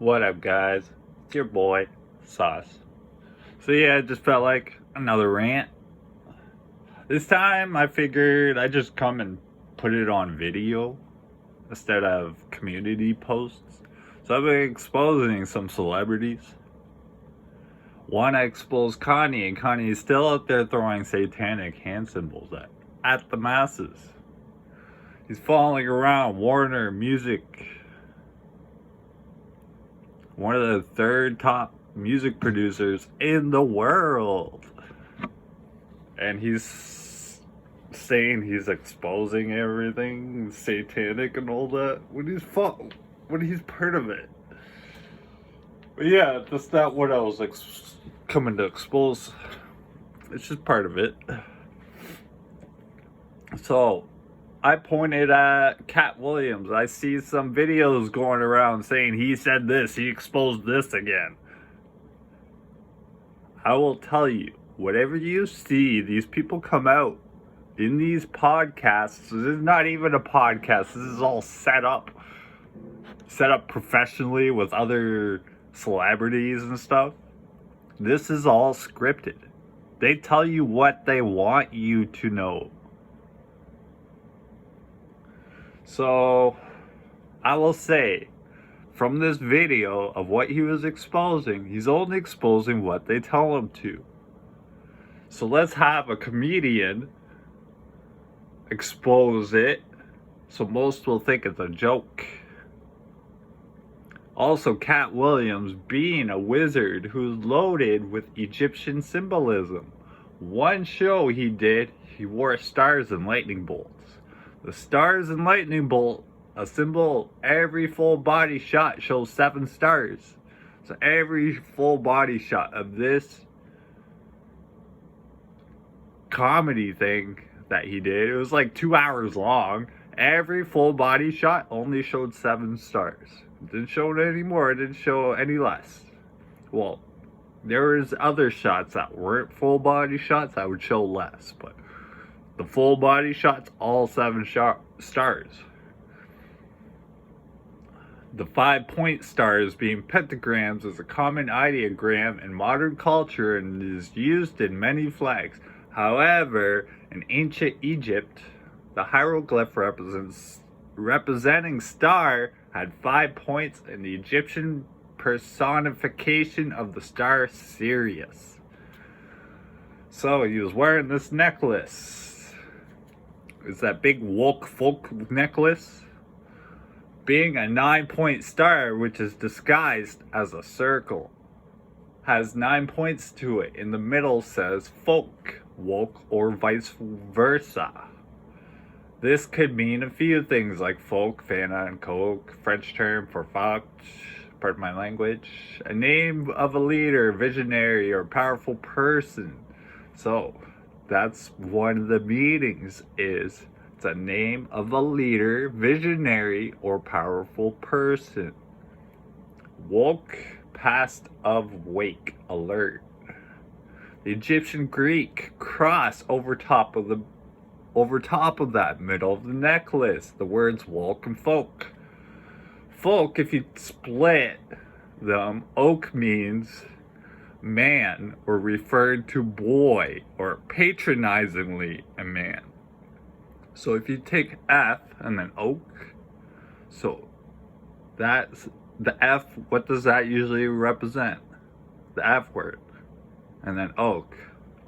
What up, guys? It's your boy, Sauce. So yeah, it just felt like another rant. This time I figured I'd just come and put it on video instead of community posts. So I've been exposing some celebrities. One, I exposed Kanye, and Kanye is still out there throwing satanic hand symbols at the masses. He's following around Warner Music, one of the third top music producers in the world. And he's saying he's exposing everything satanic and all that when he's part of it. But yeah, that's not what I was coming to expose. It's just part of it. So I pointed at Cat Williams. I see some videos going around saying he said this, he exposed this again. I will tell you, whatever you see, these people come out in these podcasts. This is not even a podcast. This is all set up professionally with other celebrities and stuff. This is all scripted. They tell you what they want you to know. So, I will say, from this video of what he was exposing, he's only exposing what they tell him to. So let's have a comedian expose it, so most will think it's a joke. Also, Cat Williams being a wizard who's loaded with Egyptian symbolism. One show he did, he wore stars and lightning bolts. The stars and lightning bolt, a symbol, every full body shot shows 7 stars. So every full body shot of this comedy thing that he did, it was like 2 hours long. Every full body shot only showed 7 stars. It didn't show any more, it didn't show any less. Well, there was other shots that weren't full body shots that would show less, but the full body shots, all 7 stars. The 5-point stars being pentagrams is a common ideogram in modern culture and is used in many flags. However, in ancient Egypt, the hieroglyph representing star had 5 points in the Egyptian personification of the star Sirius. So he was wearing this necklace. It's that big woke folk necklace. Being a 9-point star, which is disguised as a circle, has 9 points to it. In the middle says folk, woke, or vice versa. This could mean a few things like folk, Fanta, and Coke, French term for fucked, pardon my language, a name of a leader, visionary, or powerful person. So, that's one of the meanings is it's a name of a leader, visionary, or powerful person. Woke, past of wake, alert. The Egyptian Greek cross over top of that, middle of the necklace, the words woke and folk. Folk, if you split them, oak means man, or referred to boy, or patronizingly a man. So if you take F and then oak, so that's the F, what does that usually represent? The F word. And then oak.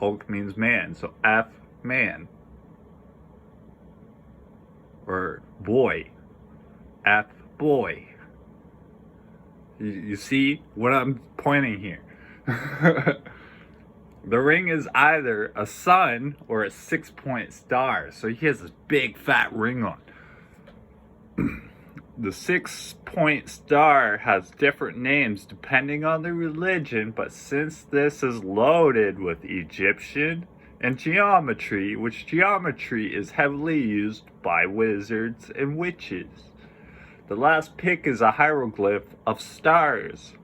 Oak means man, so F, man. Or boy. F, boy. You see what I'm pointing here? The ring is either a sun or a 6-point star. So he has this big fat ring on. The 6-point star has different names depending on the religion, but since this is loaded with Egyptian and geometry, which geometry is heavily used by wizards and witches. The last pick is a hieroglyph of stars,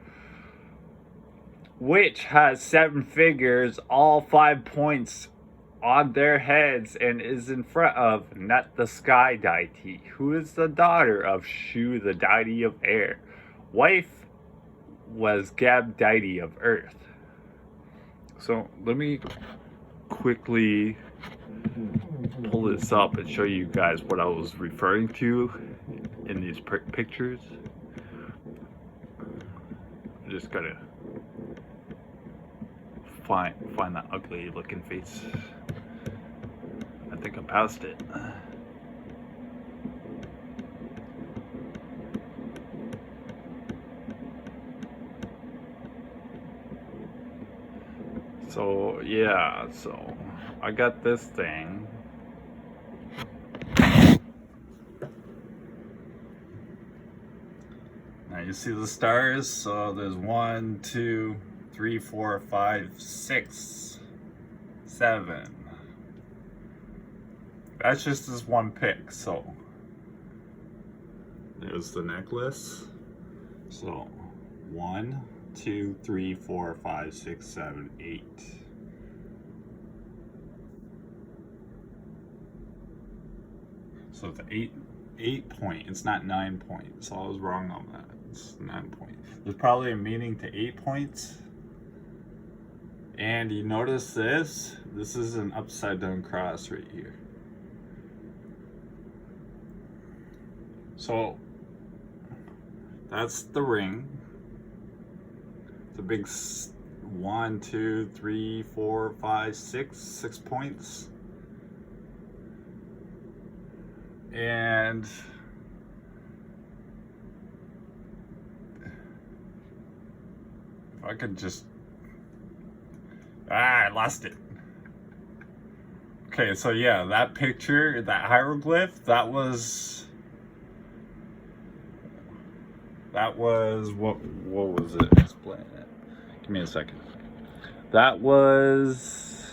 which has 7 figures, all 5 points on their heads, and is in front of Nut the sky deity, who is the daughter of Shu the deity of air, wife was Gab deity of Earth. So let me quickly pull this up and show you guys what I was referring to in these pictures. I just gotta find that ugly looking face. I think I passed it. So yeah, so I got this thing. Now you see the stars, so there's 1, 2, 3, 4, 5, 6, 7. That's just this one pic, so there's the necklace. So 1, 2, 3, 4, 5, 6, 7, 8. So it's 8 point. It's not 9 points. So I was wrong on that. It's 9 points. There's probably a meaning to 8 points. And you notice this? This is an upside down cross right here. So that's the ring. It's a big 1, 2, 3, 4, 5, 6 points. And if I could just, I lost it. Okay, so yeah, that picture, that hieroglyph, that was what was it? Explain it. Give me a second. That was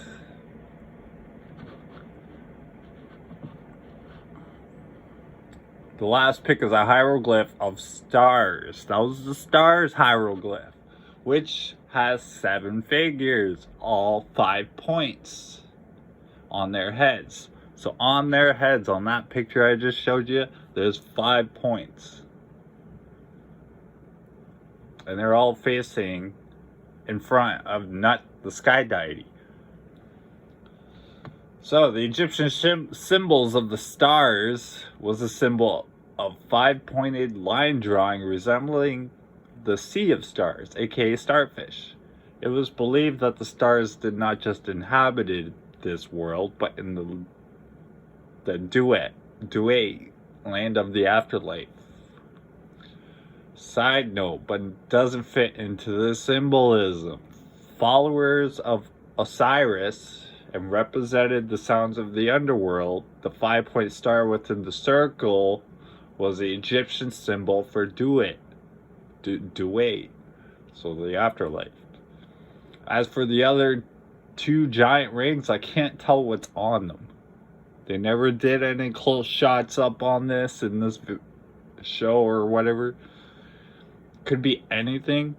the last pic is a hieroglyph of stars. That was the stars hieroglyph, which has 7 figures, all 5 points on their heads. So on their heads, on that picture I just showed you, there's 5 points. And they're all facing in front of Nut, the sky deity. So the Egyptian symbols of the stars was a symbol of 5-pointed line drawing resembling the sea of stars, aka starfish. It was believed that the stars did not just inhabit this world, but in the duet land of the afterlife. Side note, but doesn't fit into the symbolism. Followers of Osiris and represented the sounds of the underworld. The 5-point star within the circle was the Egyptian symbol for duet, so the afterlife. As for the other 2 giant rings, I can't tell what's on them. They never did any close shots up on this in this show or whatever. Could be anything,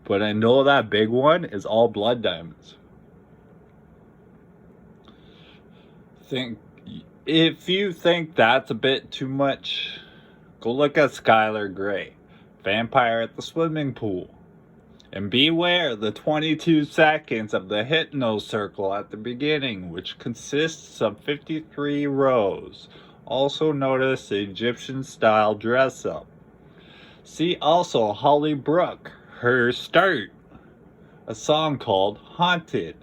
but I know that big one is all blood diamonds. If you think that's a bit too much, go look at Skylar Grey, Vampire at the Swimming Pool. And beware the 22 seconds of the hypno circle at the beginning, which consists of 53 rows. Also notice the Egyptian style dress up. See also Holly Brooke, her start, a song called Haunted.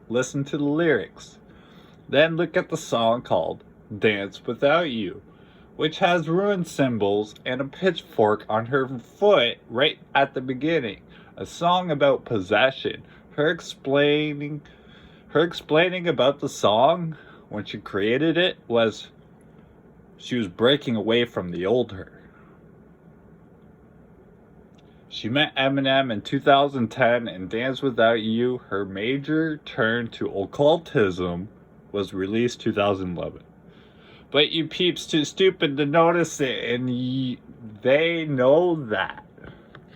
Listen to the lyrics. Then look at the song called Dance Without You, which has ruined symbols and a pitchfork on her foot right at the beginning. A song about possession. Her explaining about the song when she created it was she was breaking away from the old her. She met Eminem in 2010 and Dance Without You, her major turn to occultism, was released 2011. But you peeps too stupid to notice it, and they know that.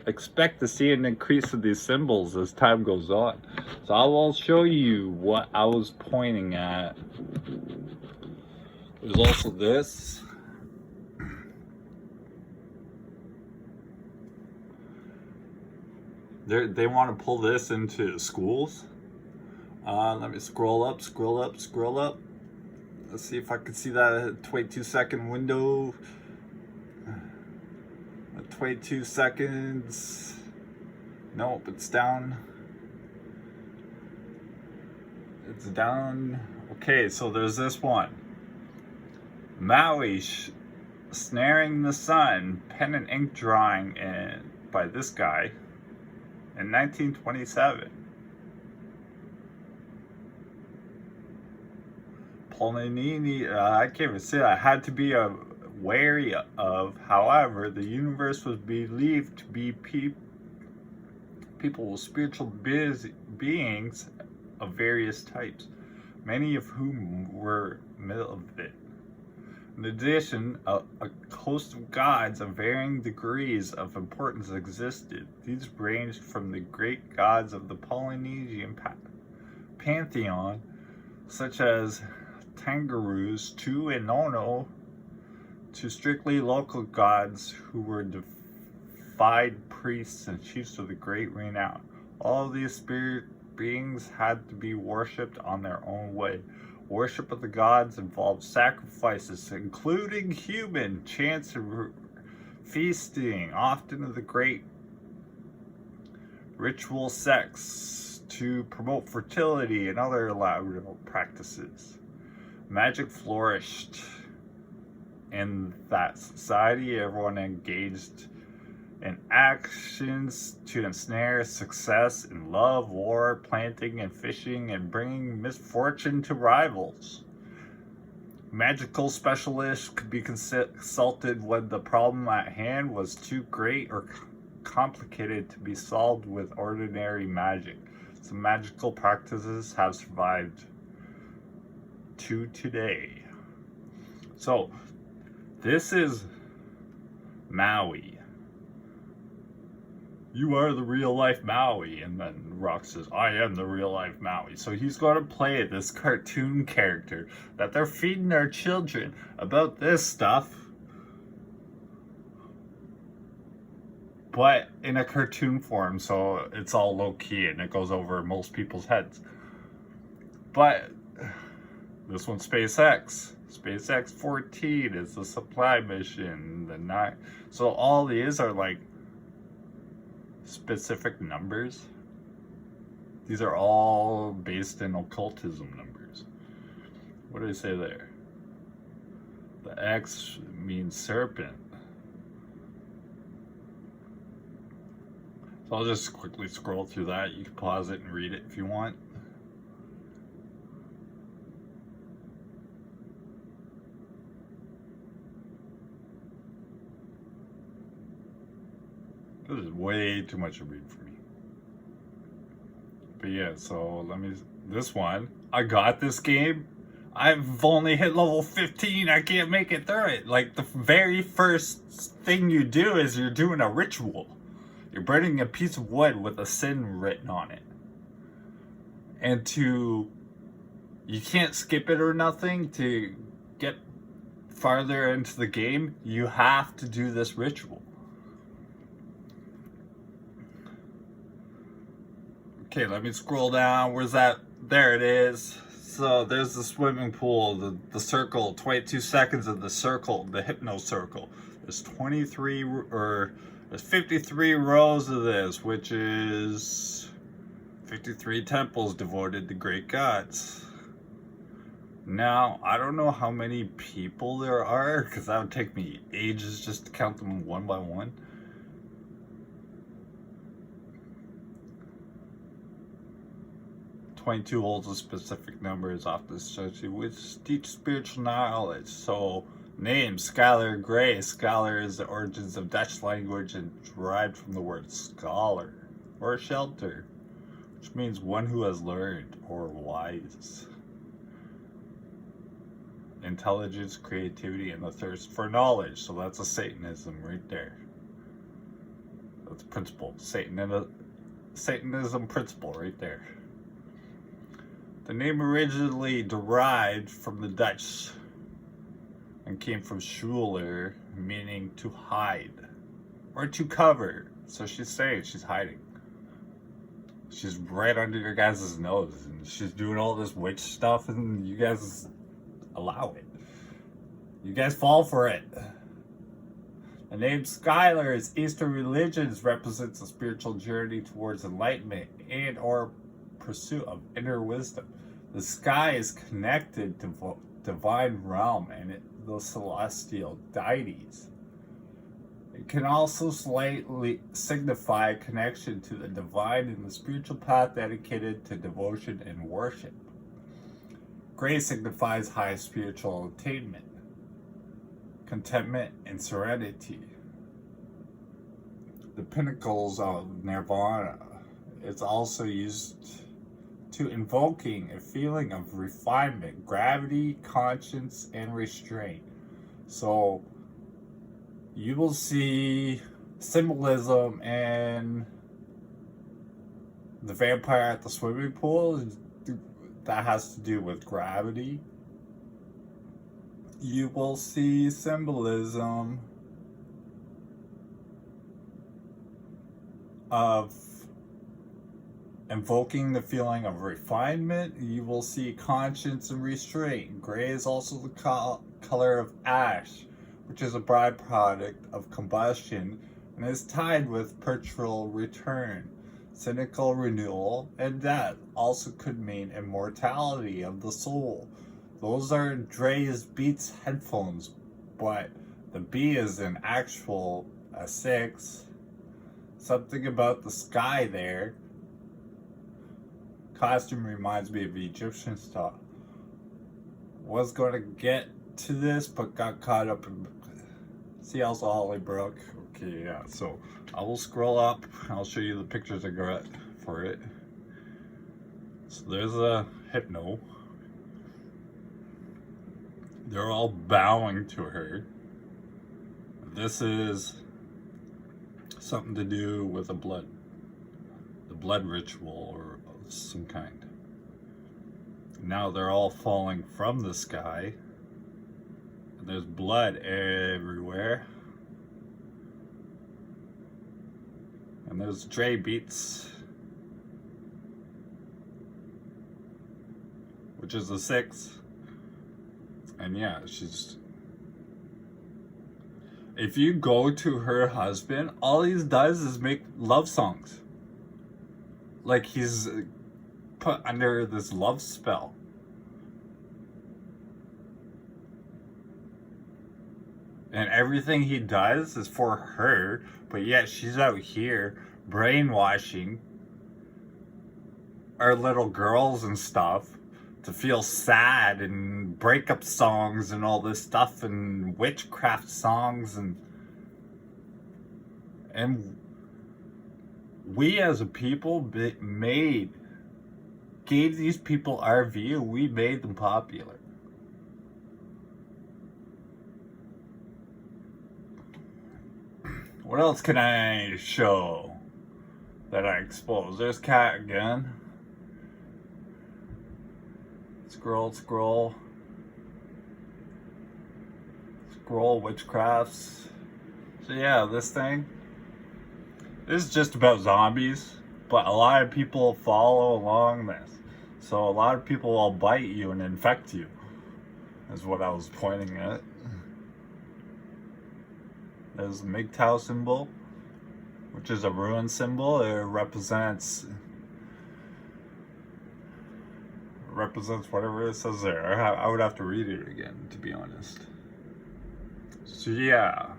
Expect to see an increase of these symbols as time goes on. So I will show you what I was pointing at. There's also this. They want to pull this into schools. Let me scroll up, scroll up, scroll up. Let's see if I can see that 22-second window. 22 seconds. Nope, it's down. It's down. Okay, so there's this one. Maui snaring the sun, pen and ink drawing by this guy in 1927. Polynini, I can't even say that, had to be wary of. However, the universe was believed to be people with spiritual beings of various types, many of whom were malevolent. In addition, a host of gods of varying degrees of importance existed. These ranged from the great gods of the Polynesian pantheon, such as Tangaroos, Tu and Nono, to strictly local gods who were deified priests and chiefs of the great renown. All of these spirit beings had to be worshipped on their own way. Worship of the gods involved sacrifices, including human, chants and feasting, often of the great ritual sex to promote fertility and other elaborate practices. Magic flourished in that society. Everyone engaged in actions to ensnare success in love, war, planting and fishing, and bringing misfortune to rivals. Magical specialists could be consulted when the problem at hand was too great or complicated to be solved with ordinary magic. Some magical practices have survived to today. So, this is Maui. You are the real life Maui. And then Rock says, I am the real life Maui. So he's going to play this cartoon character that they're feeding our children about this stuff, but in a cartoon form, so it's all low key and it goes over most people's heads. But this one's SpaceX. SpaceX 14 is the supply mission. So all these are like specific numbers. These are all based in occultism numbers. What do they say there? The X means serpent. So I'll just quickly scroll through that. You can pause it and read it if you want. This is way too much to read for me. But yeah, so this one, I got this game. I've only hit level 15. I can't make it through it. Like, the very first thing you do is you're doing a ritual. You're burning a piece of wood with a sin written on it. And you can't skip it or nothing to get farther into the game. You have to do this ritual. Okay, let me scroll down. Where's that? There it is. So there's the swimming pool, the circle, 22 seconds of the circle, the hypno circle. There's 53 rows of this, which is 53 temples devoted to great gods. Now, I don't know how many people there are, because that would take me ages just to count them one by one. 22 holds a specific number is often associated with deep spiritual knowledge. So, name, Scholar Gray. Scholar is the origins of Dutch language and derived from the word scholar or shelter, which means one who has learned or wise. Intelligence, creativity, and the thirst for knowledge. So that's a Satanism right there. That's a principle. Satanism principle right there. The name originally derived from the Dutch and came from Schuler, meaning to hide or to cover. So she's saying she's hiding. She's right under your guys' nose, and she's doing all this witch stuff, and you guys allow it. You guys fall for it. The name Skylar's Eastern religions represents a spiritual journey towards enlightenment and or pursuit of inner wisdom. The sky is connected to divine realm and the celestial deities. It can also slightly signify a connection to the divine and the spiritual path dedicated to devotion and worship. Gray signifies high spiritual attainment, contentment, and serenity. The pinnacles of nirvana. It's also used to invoking a feeling of refinement, gravity, conscience, and restraint. So you will see symbolism in the vampire at the swimming pool that has to do with gravity. You will see symbolism of invoking the feeling of refinement. You will see conscience and restraint. Gray is also the color of ash, which is a byproduct of combustion and is tied with perpetual return, cynical renewal, and death. Also could mean immortality of the soul. Those are Dre's Beats headphones, but the B is an actual a 6. Something about the sky there. Costume reminds me of Egyptian stuff. Was going to get to this, but got caught up in. See also Hollybrook. Okay, yeah. So I will scroll up. I'll show you the pictures I got for it. So there's a hypno. They're all bowing to her. This is something to do with the blood ritual or of some kind. Now they're all falling from the sky. And there's blood everywhere. And there's Dre Beats, which is a 6. And yeah, she's. If you go to her husband, all he does is make love songs. Like he's put under this love spell. And everything he does is for her, but yet she's out here brainwashing our little girls and stuff to feel sad and breakup songs and all this stuff and witchcraft songs and we as a people gave these people our view. We made them popular. What else can I show that I expose? There's Cat again. Scroll, witchcrafts. So yeah, this thing is just about zombies, but a lot of people follow along this. So a lot of people will bite you and infect you, is what I was pointing at. There's the MGTOW symbol, which is a ruin symbol. It represents whatever it says there. I would have to read it again, to be honest. So yeah,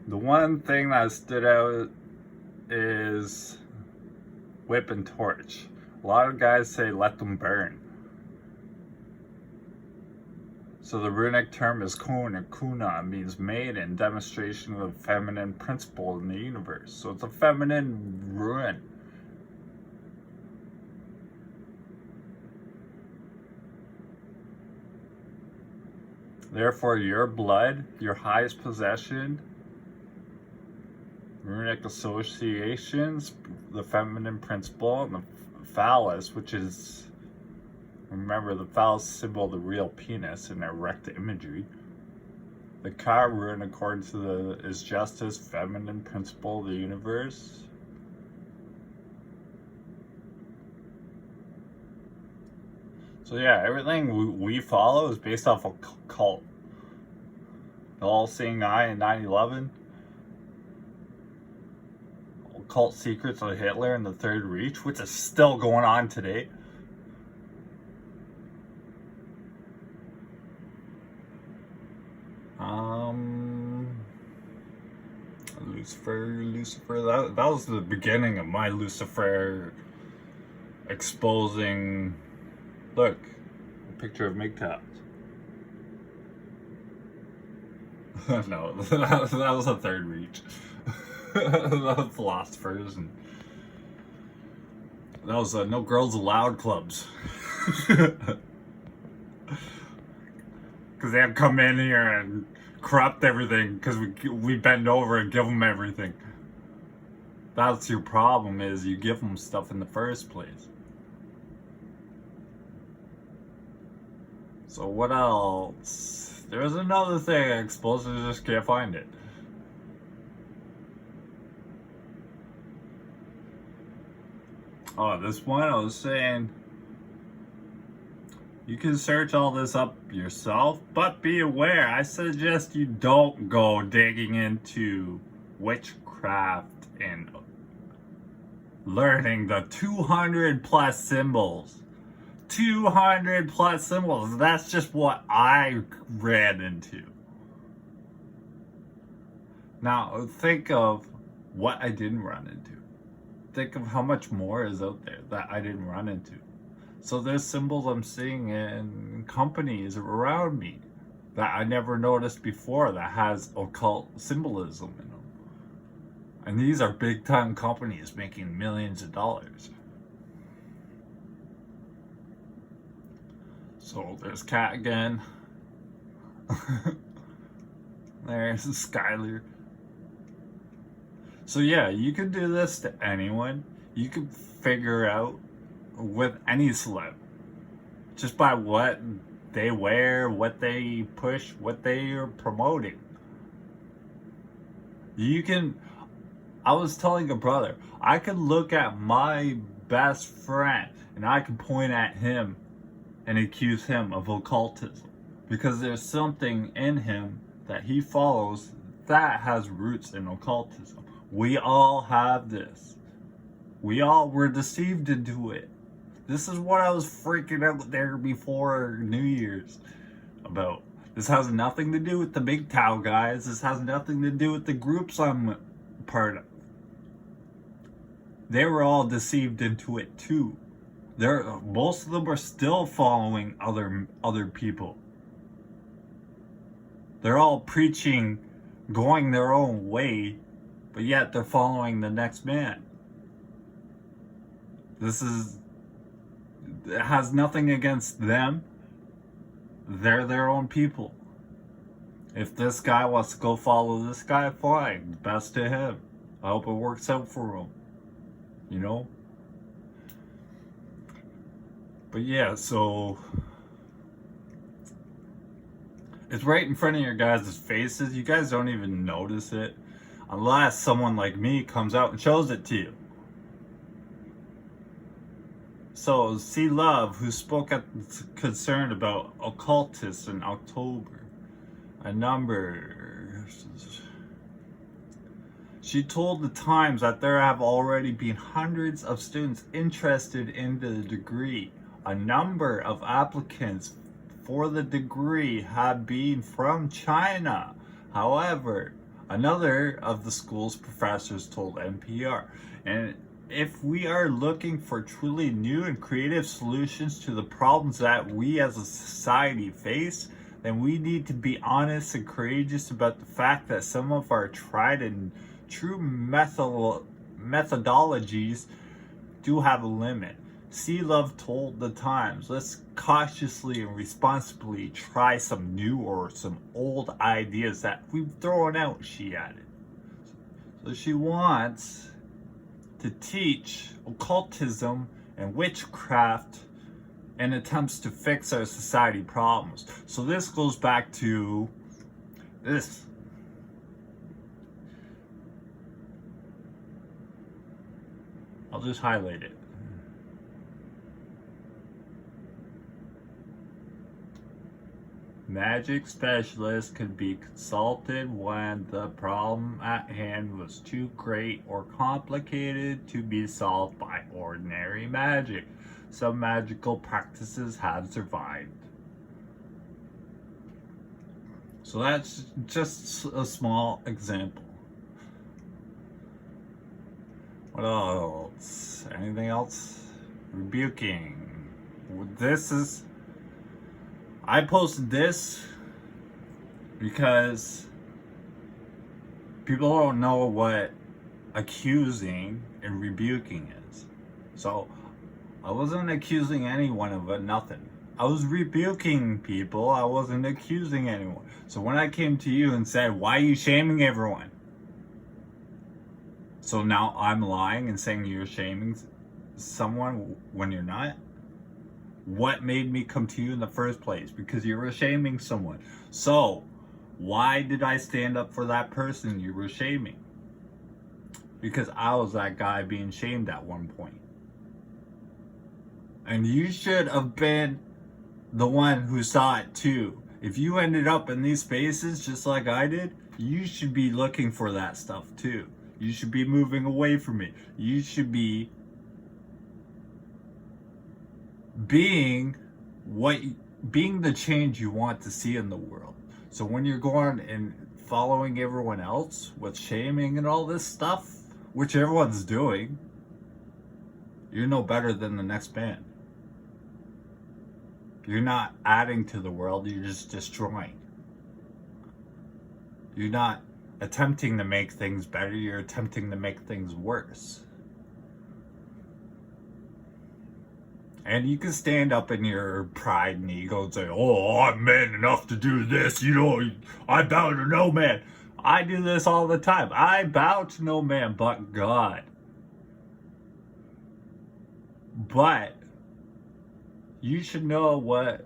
the one thing that stood out is whip and torch. A lot of guys say let them burn. So the runic term is kun, and kuna means maiden, demonstration of the feminine principle in the universe. So it's a feminine rune. Therefore, your blood, your highest possession, runic associations, the feminine principle, and the phallus, which is, remember, the phallus symbol, the real penis in erect imagery. The Ka rune, according to is justice, feminine principle of the universe. So yeah, everything we follow is based off a cult. The all-seeing eye in 9/11, occult secrets of Hitler and the Third Reich, which is still going on today. Lucifer. That was the beginning of my Lucifer exposing. Look, a picture of MGTOWs. No, that was a Third Reach. That was philosophers, and that was no girls allowed clubs. Because they'd come in here and corrupt everything because we bend over and give them everything. That's your problem, is you give them stuff in the first place. So what else? There's another thing I exposed, I just can't find it. Oh, this one I was saying, you can search all this up yourself, but be aware, I suggest you don't go digging into witchcraft and learning the 200 plus symbols. 200 plus symbols. That's just what I ran into. Now, think of what I didn't run into. Think of how much more is out there that I didn't run into. So there's symbols I'm seeing in companies around me that I never noticed before that has occult symbolism in them. And these are big time companies making millions of dollars. So there's Kat again. There's Skylar. So yeah, you could do this to anyone. You could figure out with any celeb just by what they wear, what they push, what they are promoting. You can, I was telling a brother, I could look at my best friend and I could point at him and accuse him of occultism because there's something in him that he follows that has roots in occultism. We all have this. We all were deceived into it. This is what I was freaking out there before New Year's about. This has nothing to do with the big Tau guys. This has nothing to do with the groups I'm part of. They were all deceived into it too. Most of them are still following other people. They're all preaching, going their own way, but yet they're following the next man. It has nothing against them. They're their own people. If this guy wants to go follow this guy, fine. Best to him. I hope it works out for him. You know? But yeah, so it's right in front of your guys' faces. You guys don't even notice it unless someone like me comes out and shows it to you. So, C Love, who spoke at concern about occultists in October, she told the Times that there have already been hundreds of students interested in the degree. A number of applicants for the degree have been from China. However, another of the school's professors told NPR, and if we are looking for truly new and creative solutions to the problems that we as a society face, then we need to be honest and courageous about the fact that some of our tried and true methodologies do have a limit. C Love told the Times, let's cautiously and responsibly try some new or some old ideas that we've thrown out, she added. So she wants to teach occultism and witchcraft and attempts to fix our society problems. So this goes back to this. I'll just highlight it. Magic specialists could be consulted when the problem at hand was too great or complicated to be solved by ordinary magic. Some magical practices have survived. So that's just a small example. What else? Anything else? Rebuking. I posted this because people don't know what accusing and rebuking is. So I wasn't accusing anyone of it, nothing. I was rebuking people, I wasn't accusing anyone. So when I came to you and said, why are you shaming everyone? So now I'm lying and saying you're shaming someone when you're not? What made me come to you in the first place? Because you were shaming someone. So why did I stand up for that person you were shaming? Because I was that guy being shamed at one point. And you should have been the one who saw it too. If you ended up in these spaces just like I did, you should be looking for that stuff too. You should be moving away from it. You should be being the change you want to see in the world. So when you're going and following everyone else with shaming and all this stuff, which everyone's doing, you're no better than the next man. You're not adding to the world, you're just destroying. You're not attempting to make things better, you're attempting to make things worse. And you can stand up in your pride and ego and say, oh, I'm man enough to do this, I bow to no man. I do this all the time. I bow to no man but God. But you should know what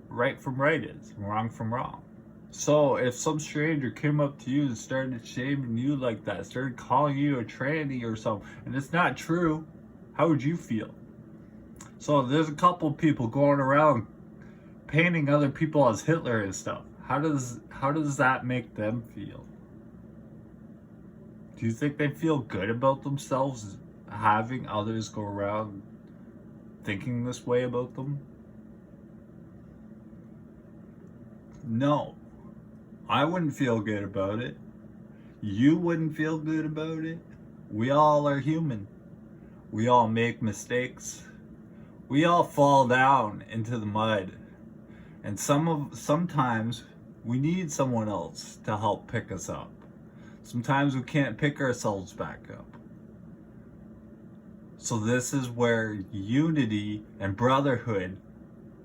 right from right is, wrong from wrong. So if some stranger came up to you and started shaming you like that, started calling you a tranny or something, and it's not true, how would you feel? So there's a couple people going around painting other people as Hitler and stuff. How does that make them feel? Do you think they feel good about themselves having others go around thinking this way about them? No. I wouldn't feel good about it. You wouldn't feel good about it. We all are human. We all make mistakes. We all fall down into the mud. And sometimes we need someone else to help pick us up. Sometimes we can't pick ourselves back up. So this is where unity and brotherhood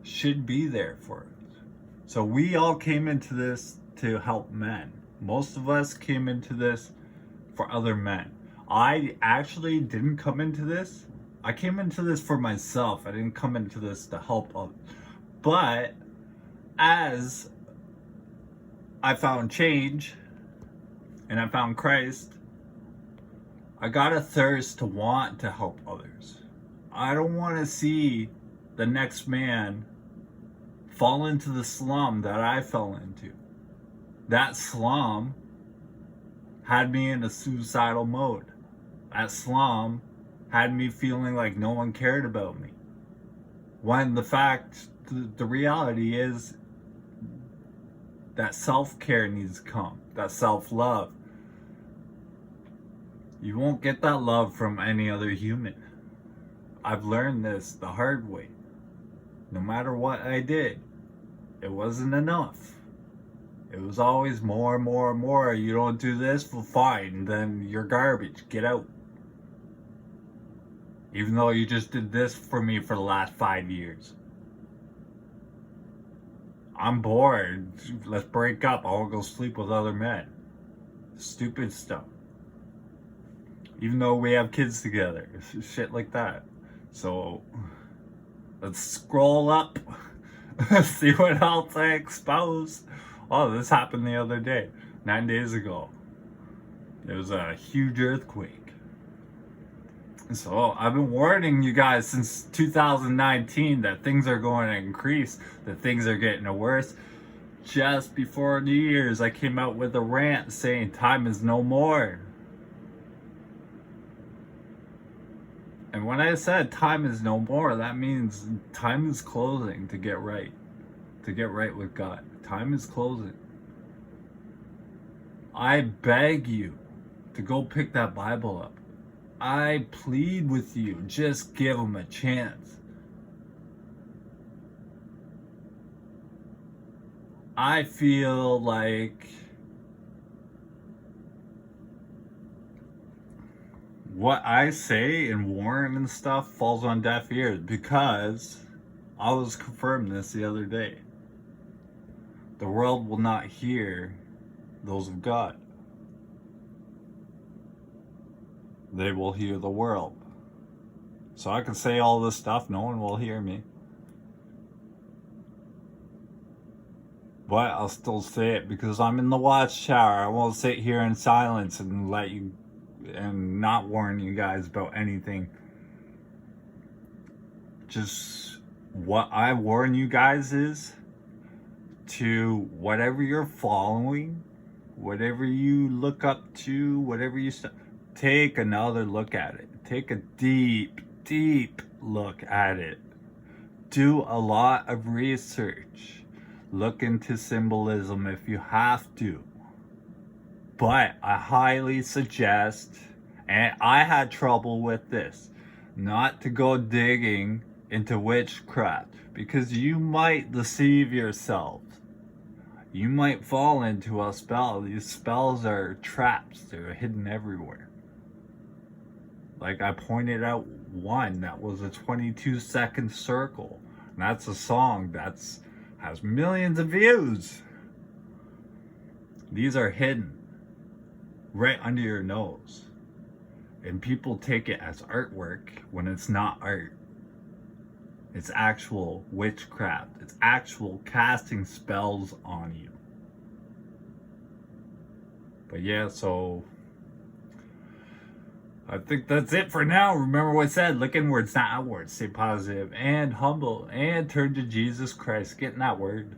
should be there for us. So we all came into this to help men. Most of us came into this for other men. I actually didn't come into this. I came into this for myself. I didn't come into this to help others. But as I found change and I found Christ, I got a thirst to want to help others. I don't want to see the next man fall into the slum that I fell into. That slum had me in a suicidal mode. That slum had me feeling like no one cared about me. When the reality is that self-care needs to come, that self-love. You won't get that love from any other human. I've learned this the hard way. No matter what I did, it wasn't enough. It was always more, more, more. You don't do this, well, fine, then you're garbage. Get out. Even though you just did this for me for the last 5 years. I'm bored. Let's break up. I'll go sleep with other men. Stupid stuff. Even though we have kids together. Shit like that. So, let's scroll up. See what else I exposed. Oh, this happened the other day. 9 days ago. There was a huge earthquake. So I've been warning you guys since 2019 that things are going to increase, that things are getting worse. just before New Year's, I came out with a rant saying time is no more. And when I said time is no more, that means time is closing to get right with God. Time is closing. I beg you to go pick that Bible up. I plead with you, just give them a chance. I feel like what I say and warn and stuff falls on deaf ears because I was confirmed this the other day. The world will not hear those of God. They will hear the world. So I can say all this stuff, no one will hear me. But I'll still say it because I'm in the watchtower. I won't sit here in silence and let you and not warn you guys about anything. Just what I warn you guys is to whatever you're following, whatever you look up to, whatever you take another look at it. Take a deep look at it. Do a lot of research. Look into symbolism if you have to. But I highly suggest, and I had trouble with this, not to go digging into witchcraft because you might deceive yourself. You might fall into a spell. These spells are traps. They're hidden everywhere. Like I pointed out one that was a 22-second circle. And that's a song that's has millions of views. These are hidden right under your nose. And people take it as artwork when it's not art. It's actual witchcraft. It's actual casting spells on you. But yeah, so I think that's it for now. Remember what I said. Look inwards, not outwards. Stay positive and humble and turn to Jesus Christ. Get in that word.